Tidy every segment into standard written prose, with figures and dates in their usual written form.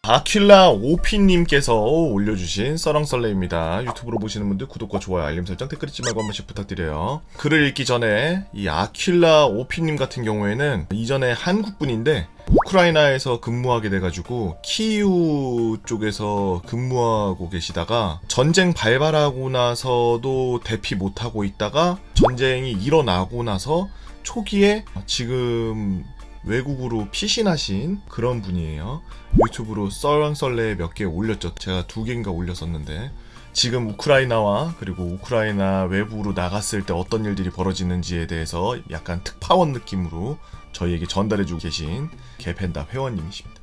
아킬라 오피님께서 올려주신 썰렁썰레입니다. 유튜브로 보시는 분들 구독과 좋아요, 알림 설정, 댓글 잊지 말고 한 번씩 부탁드려요. 글을 읽기 전에 이 아킬라 오피님 같은 경우에는 이전에 한국분인데 우크라이나에서 근무하게 돼가지고 키이우 쪽에서 근무하고 계시다가 전쟁 발발하고 나서도 대피 못하고 있다가 전쟁이 일어나고 나서 초기에 지금 외국으로 피신하신 그런 분이에요. 유튜브로 썰렁썰레 몇 개 올렸죠. 제가 2개인가 올렸었는데 지금 우크라이나와 그리고 우크라이나 외부로 나갔을 때 어떤 일들이 벌어지는지에 대해서 약간 특파원 느낌으로 저희에게 전달해주고 계신 개팬다 회원님이십니다.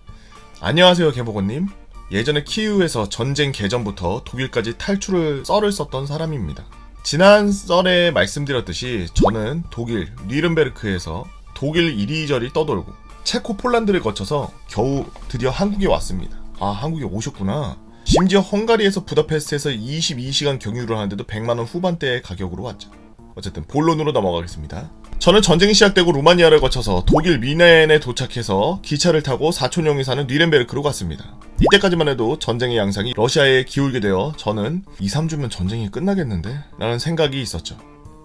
안녕하세요, 개보건님. 예전에 키이우에서 전쟁 개전부터 독일까지 탈출을 썰을 썼던 사람입니다. 지난 썰에 말씀드렸듯이 저는 독일 뉘른베르크에서 독일 이리저리 떠돌고 체코 폴란드를 거쳐서 겨우 드디어 한국에 왔습니다. 아, 한국에 오셨구나. 심지어 헝가리에서 부다페스트에서 22시간 경유를 하는데도 100만원 후반대의 가격으로 왔죠. 어쨌든 본론으로 넘어가겠습니다. 저는 전쟁이 시작되고 루마니아를 거쳐서 독일 미넨에 도착해서 기차를 타고 사촌형이 사는 뉘른베르크로 갔습니다. 이때까지만 해도 전쟁의 양상이 러시아에 기울게 되어 저는 2-3주면 전쟁이 끝나겠는데? 라는 생각이 있었죠.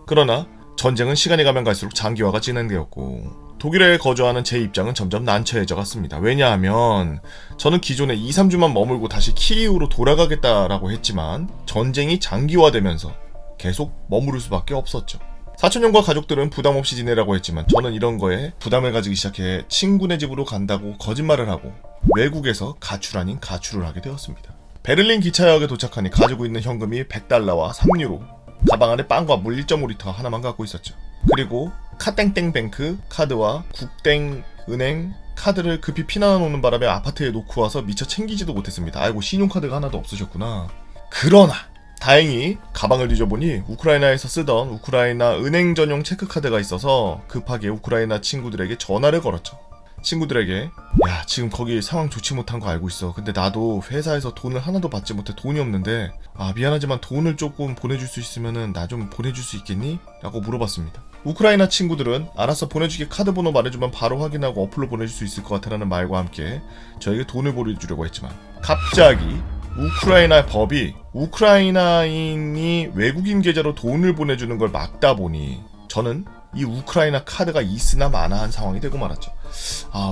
그러나 전쟁은 시간이 가면 갈수록 장기화가 진행되었고 독일에 거주하는 제 입장은 점점 난처해져 갔습니다. 왜냐하면 저는 기존에 2-3주만 머물고 다시 키이우로 돌아가겠다라고 했지만 전쟁이 장기화되면서 계속 머무를 수밖에 없었죠. 사촌형과 가족들은 부담 없이 지내라고 했지만 저는 이런 거에 부담을 가지기 시작해 친구네 집으로 간다고 거짓말을 하고 외국에서 가출 아닌 가출을 하게 되었습니다. 베를린 기차역에 도착하니 가지고 있는 현금이 100달러와 3유로, 가방 안에 빵과 물 1.5리터 하나만 갖고 있었죠. 그리고 카땡땡뱅크 카드와 국땡은행 카드를 급히 피난해 놓는 바람에 아파트에 놓고 와서 미처 챙기지도 못했습니다. 아이고, 신용카드가 하나도 없으셨구나. 그러나 다행히 가방을 뒤져보니 우크라이나에서 쓰던 우크라이나 은행 전용 체크카드가 있어서 급하게 우크라이나 친구들에게 전화를 걸었죠. 친구들에게 야, 지금 거기 상황 좋지 못한 거 알고 있어. 근데 나도 회사에서 돈을 하나도 받지 못해 돈이 없는데 미안하지만 돈을 조금 보내줄 수 있으면은 나 좀 보내줄 수 있겠니? 라고 물어봤습니다. 우크라이나 친구들은 알았어, 보내주게, 카드 번호 말해주면 바로 확인하고 어플로 보내줄 수 있을 것 같아라는 말과 함께 저에게 돈을 보내주려고 했지만 갑자기 우크라이나 법이 우크라이나인이 외국인 계좌로 돈을 보내주는 걸 막다 보니 저는 이 우크라이나 카드가 있으나 마나한 상황이 되고 말았죠.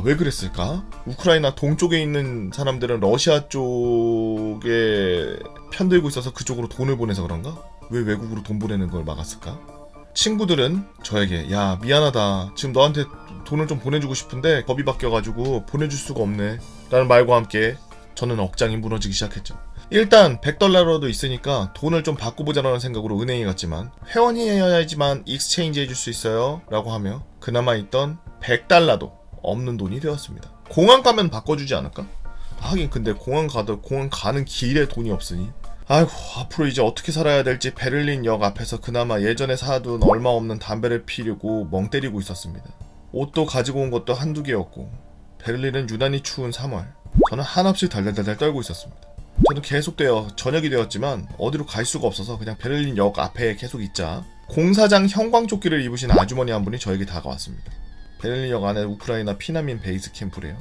왜 그랬을까? 우크라이나 동쪽에 있는 사람들은 러시아 쪽에 편들고 있어서 그쪽으로 돈을 보내서 그런가? 왜 외국으로 돈 보내는 걸 막았을까? 친구들은 저에게 야, 미안하다, 지금 너한테 돈을 좀 보내주고 싶은데 법이 바뀌어가지고 보내줄 수가 없네 라는 말과 함께 저는 억장이 무너지기 시작했죠. 일단 100달러라도 있으니까 돈을 좀 바꿔보자라는 생각으로 은행에 갔지만 회원이어야지만 익스체인지 해줄 수 있어요 라고 하며 그나마 있던 100달러도 없는 돈이 되었습니다. 공항 가면 바꿔주지 않을까? 하긴 근데 공항 가는 길에 돈이 없으니 아이고, 앞으로 이제 어떻게 살아야 될지 베를린 역 앞에서 그나마 예전에 사둔 얼마 없는 담배를 피우고 멍 때리고 있었습니다. 옷도 가지고 온 것도 한두 개였고 베를린은 유난히 추운 3월. 저는 한없이 달달달달 떨고 있었습니다. 저는 계속되어 저녁이 되었지만 어디로 갈 수가 없어서 그냥 베를린 역 앞에 계속 있자 공사장 형광조끼를 입으신 아주머니 한 분이 저에게 다가왔습니다. 베를린 역 안에 우크라이나 피난민 베이스 캠프래요.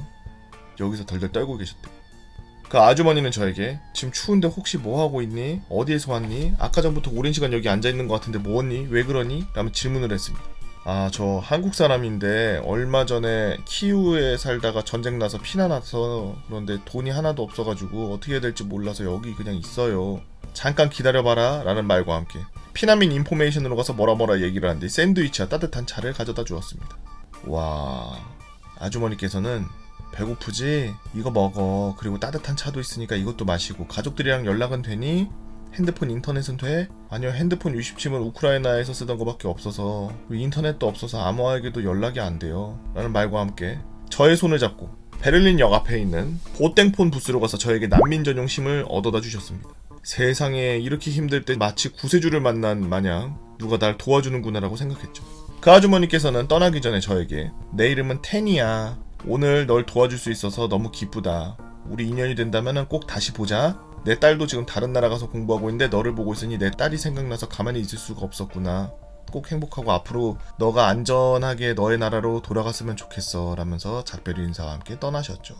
여기서 덜덜 떨고 계셨대요. 그 아주머니는 저에게 지금 추운데 혹시 뭐하고 있니? 어디에서 왔니? 아까 전부터 오랜 시간 여기 앉아있는 것 같은데 뭐했니? 왜 그러니? 라며 질문을 했습니다. 저 한국 사람인데 얼마 전에 키이우에 살다가 전쟁 나서 피난와서 그런데 돈이 하나도 없어가지고 어떻게 해야 될지 몰라서 여기 그냥 있어요. 잠깐 기다려봐라 라는 말과 함께 피난민 인포메이션으로 가서 뭐라 얘기를 하는데 샌드위치와 따뜻한 차를 가져다 주었습니다. 와, 아주머니께서는 배고프지? 이거 먹어. 그리고 따뜻한 차도 있으니까 이것도 마시고 가족들이랑 연락은 되니? 핸드폰 인터넷은 돼? 아니요, 핸드폰 유심칩은 우크라이나에서 쓰던 거밖에 없어서 인터넷도 없어서 아무에게도 연락이 안 돼요 라는 말과 함께 저의 손을 잡고 베를린 역 앞에 있는 보땡폰 부스로 가서 저에게 난민 전용 심을 얻어다 주셨습니다. 세상에 이렇게 힘들 때 마치 구세주를 만난 마냥 누가 날 도와주는구나 라고 생각했죠. 그 아주머니께서는 떠나기 전에 저에게 내 이름은 텐이야. 오늘 널 도와줄 수 있어서 너무 기쁘다. 우리 인연이 된다면 꼭 다시 보자. 내 딸도 지금 다른 나라 가서 공부하고 있는데 너를 보고 있으니 내 딸이 생각나서 가만히 있을 수가 없었구나. 꼭 행복하고 앞으로 너가 안전하게 너의 나라로 돌아갔으면 좋겠어 라면서 작별 인사와 함께 떠나셨죠.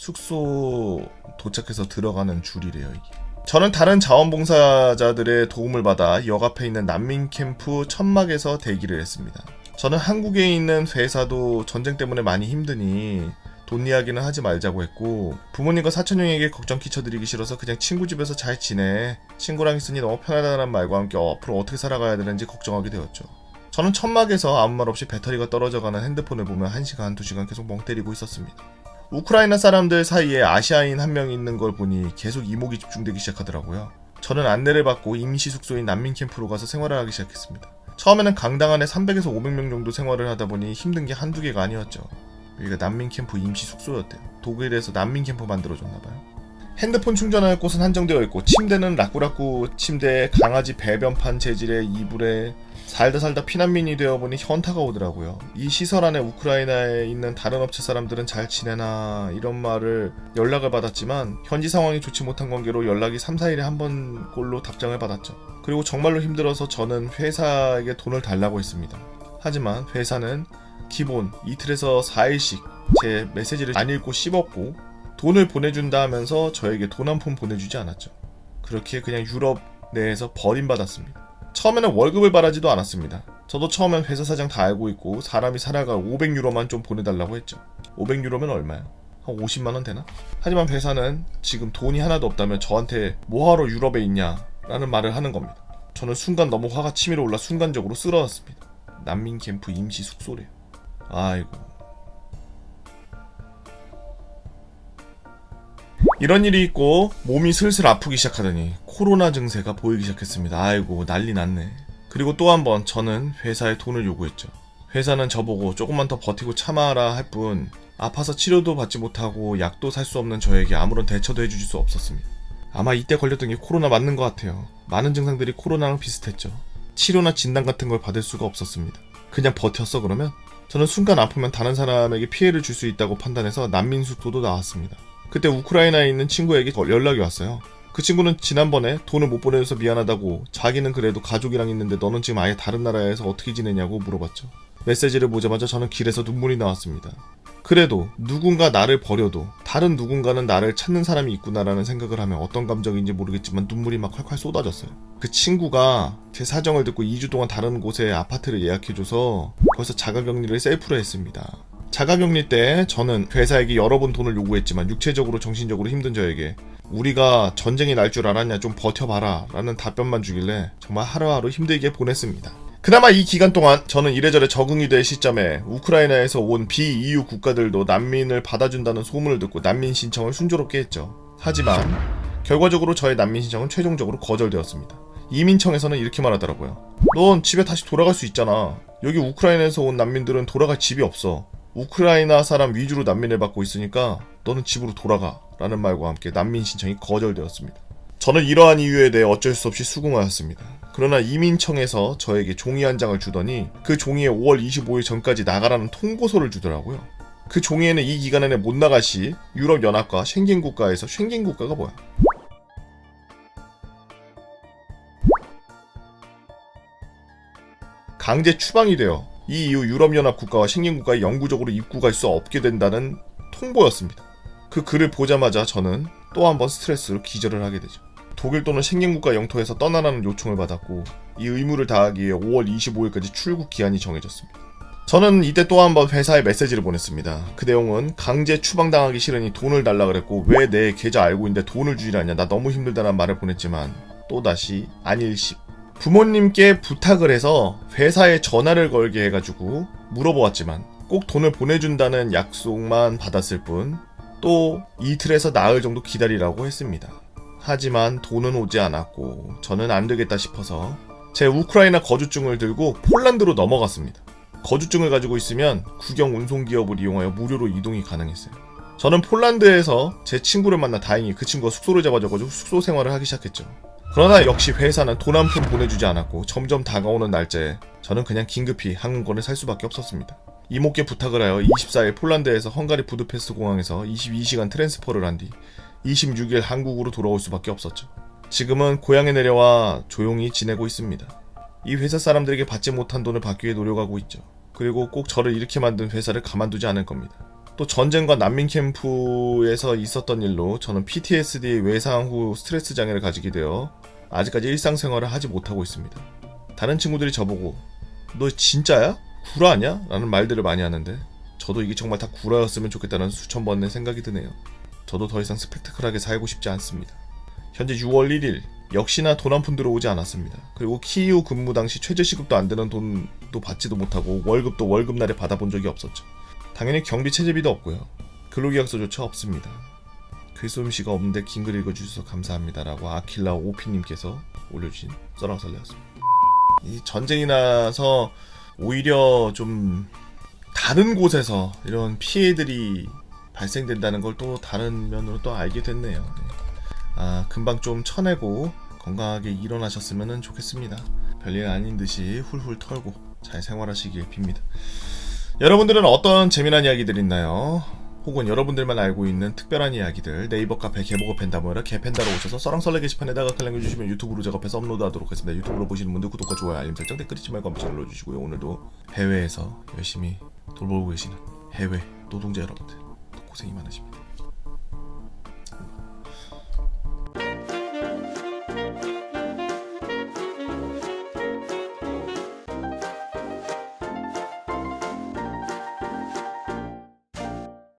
숙소 도착해서 들어가는 줄이래요 이게. 저는 다른 자원봉사자들의 도움을 받아 역 앞에 있는 난민 캠프 천막에서 대기를 했습니다. 저는 한국에 있는 회사도 전쟁 때문에 많이 힘드니 돈 이야기는 하지 말자고 했고, 부모님과 사촌형에게 걱정 끼쳐드리기 싫어서 그냥 친구 집에서 잘 지내, 친구랑 있으니 너무 편하다는 말과 함께 앞으로 어떻게 살아가야 되는지 걱정하게 되었죠. 저는 천막에서 아무 말 없이 배터리가 떨어져가는 핸드폰을 보며 1시간, 2시간 계속 멍 때리고 있었습니다. 우크라이나 사람들 사이에 아시아인 한 명 있는 걸 보니 계속 이목이 집중되기 시작하더라고요. 저는 안내를 받고 임시 숙소인 난민 캠프로 가서 생활을 하기 시작했습니다. 처음에는 강당 안에 300에서 500명 정도 생활을 하다 보니 힘든 게 한두 개가 아니었죠. 여기가 난민 캠프 임시 숙소였대요. 독일에서 난민 캠프 만들어줬나봐요. 핸드폰 충전할 곳은 한정되어 있고, 침대는 라꾸라꾸 침대에 강아지 배변판 재질의 이불에 살다 피난민이 되어보니 현타가 오더라고요. 이 시설 안에 우크라이나에 있는 다른 업체 사람들은 잘 지내나 이런 말을 연락을 받았지만 현지 상황이 좋지 못한 관계로 연락이 3-4일에 한 번꼴로 답장을 받았죠. 그리고 정말로 힘들어서 저는 회사에게 돈을 달라고 했습니다. 하지만 회사는 기본 이틀에서 4일씩 제 메시지를 안 읽고 씹었고 돈을 보내준다 하면서 저에게 돈 한 푼 보내주지 않았죠. 그렇게 그냥 유럽 내에서 버림받았습니다. 처음에는 월급을 바라지도 않았습니다. 저도 처음엔 회사 사장 다 알고 있고 사람이 살아갈 500유로만 좀 보내달라고 했죠. 500유로면 얼마야? 한 50만원 되나? 하지만 회사는 지금 돈이 하나도 없다면 저한테 뭐하러 유럽에 있냐 라는 말을 하는 겁니다. 저는 순간 너무 화가 치밀어 올라 순간적으로 쓰러졌습니다. 난민 캠프 임시 숙소래요. 아이고. 이런 일이 있고 몸이 슬슬 아프기 시작하더니 코로나 증세가 보이기 시작했습니다. 아이고 난리 났네. 그리고 또 한 번 저는 회사에 돈을 요구했죠. 회사는 저보고 조금만 더 버티고 참아라 할 뿐 아파서 치료도 받지 못하고 약도 살 수 없는 저에게 아무런 대처도 해주실 수 없었습니다. 아마 이때 걸렸던 게 코로나 맞는 것 같아요. 많은 증상들이 코로나랑 비슷했죠. 치료나 진단 같은 걸 받을 수가 없었습니다. 그냥 버텼어 그러면? 저는 순간 아프면 다른 사람에게 피해를 줄 수 있다고 판단해서 난민 숙소도 나왔습니다. 그때 우크라이나에 있는 친구에게 연락이 왔어요. 그 친구는 지난번에 돈을 못 보내줘서 미안하다고, 자기는 그래도 가족이랑 있는데 너는 지금 아예 다른 나라에서 어떻게 지내냐고 물어봤죠. 메시지를 보자마자 저는 길에서 눈물이 나왔습니다. 그래도 누군가 나를 버려도 다른 누군가는 나를 찾는 사람이 있구나라는 생각을 하면 어떤 감정인지 모르겠지만 눈물이 막 콸콸 쏟아졌어요. 그 친구가 제 사정을 듣고 2주 동안 다른 곳에 아파트를 예약해줘서 거기서 자가격리를 셀프로 했습니다. 자가격리 때 저는 회사에게 여러 번 돈을 요구했지만 육체적으로 정신적으로 힘든 저에게 우리가 전쟁이 날 줄 알았냐 좀 버텨봐라 라는 답변만 주길래 정말 하루하루 힘들게 보냈습니다. 그나마 이 기간 동안 저는 이래저래 적응이 될 시점에 우크라이나에서 온 비EU 국가들도 난민을 받아준다는 소문을 듣고 난민 신청을 순조롭게 했죠. 하지만 결과적으로 저의 난민 신청은 최종적으로 거절되었습니다. 이민청에서는 이렇게 말하더라고요. 넌 집에 다시 돌아갈 수 있잖아. 여기 우크라이나에서 온 난민들은 돌아갈 집이 없어. 우크라이나 사람 위주로 난민을 받고 있으니까 너는 집으로 돌아가 라는 말과 함께 난민 신청이 거절되었습니다. 저는 이러한 이유에 대해 어쩔 수 없이 수긍하였습니다. 그러나 이민청에서 저에게 종이 한 장을 주더니 그 종이에 5월 25일 전까지 나가라는 통보서를 주더라고요. 그 종이에는 이 기간 안에 못 나갈 시 유럽연합과 쉥겐 국가에서, 쉥겐 국가가 뭐야? 강제 추방이 되어 이 이후 유럽연합 국가와 쉥겐 국가에 영구적으로 입국할 수 없게 된다는 통보였습니다. 그 글을 보자마자 저는 또 한 번 스트레스로 기절을 하게 되죠. 독일 또는 쉥겐 국가 영토에서 떠나라는 요청을 받았고 이 의무를 다하기 위해 5월 25일까지 출국 기한이 정해졌습니다. 저는 이때 또 한 번 회사에 메시지를 보냈습니다. 그 내용은 강제 추방당하기 싫으니 돈을 달라 그랬고 왜 내 계좌 알고 있는데 돈을 주질 않냐, 나 너무 힘들다는 말을 보냈지만 또다시 안일십. 부모님께 부탁을 해서 회사에 전화를 걸게 해가지고 물어보았지만 꼭 돈을 보내준다는 약속만 받았을 뿐 또 이틀에서 나흘 정도 기다리라고 했습니다. 하지만 돈은 오지 않았고 저는 안 되겠다 싶어서 제 우크라이나 거주증을 들고 폴란드로 넘어갔습니다. 거주증을 가지고 있으면 국영 운송기업을 이용하여 무료로 이동이 가능했어요. 저는 폴란드에서 제 친구를 만나 다행히 그 친구가 숙소를 잡아줘가지고 숙소 생활을 하기 시작했죠. 그러나 역시 회사는 돈 한 푼 보내주지 않았고 점점 다가오는 날짜에 저는 그냥 긴급히 항공권을 살 수밖에 없었습니다. 이모께 부탁을 하여 24일 폴란드에서 헝가리 부드페스트 공항에서 22시간 트랜스퍼를 한 뒤 26일 한국으로 돌아올 수밖에 없었죠. 지금은 고향에 내려와 조용히 지내고 있습니다. 이 회사 사람들에게 받지 못한 돈을 받기 위해 노력하고 있죠. 그리고 꼭 저를 이렇게 만든 회사를 가만두지 않을 겁니다. 또 전쟁과 난민 캠프에서 있었던 일로 저는 PTSD 외상 후 스트레스 장애를 가지게 되어 아직까지 일상생활을 하지 못하고 있습니다. 다른 친구들이 저보고 너 진짜야? 구라냐? 라는 말들을 많이 하는데 저도 이게 정말 다 구라였으면 좋겠다는 수천 번의 생각이 드네요. 저도 더 이상 스펙타클하게 살고 싶지 않습니다. 현재 6월 1일 역시나 돈 한 푼 들어오지 않았습니다. 그리고 키이우 근무 당시 최저시급도 안 되는 돈도 받지도 못하고 월급도 월급날에 받아본 적이 없었죠. 당연히 경비 체재비도 없고요. 근로계약서조차 없습니다. 글솜씨가 없는데 긴 글 읽어주셔서 감사합니다 라고 아킬라 오피님께서 올려주신 썰렁설레였습니다. 이 전쟁이 나서 오히려 좀 다른 곳에서 이런 피해들이 발생된다는 걸 또 다른 면으로 또 알게 됐네요. 네. 금방 좀 쳐내고 건강하게 일어나셨으면 좋겠습니다. 별일 아닌 듯이 훌훌 털고 잘 생활하시길 빕니다. 여러분들은 어떤 재미난 이야기들 있나요? 혹은 여러분들만 알고 있는 특별한 이야기들 네이버 카페 개보고 팬다모라 개팬다로 오셔서 썰렁설레 게시판에다가 글 남겨주시면 유튜브로 작업해서 업로드하도록 하겠습니다. 유튜브로 보시는 분들 구독과 좋아요 알림 설정 댓글 잊지 말고 한번 눌러주시고요. 오늘도 해외에서 열심히 돌보고 계시는 해외 노동자 여러분들 고생이 많으십니다.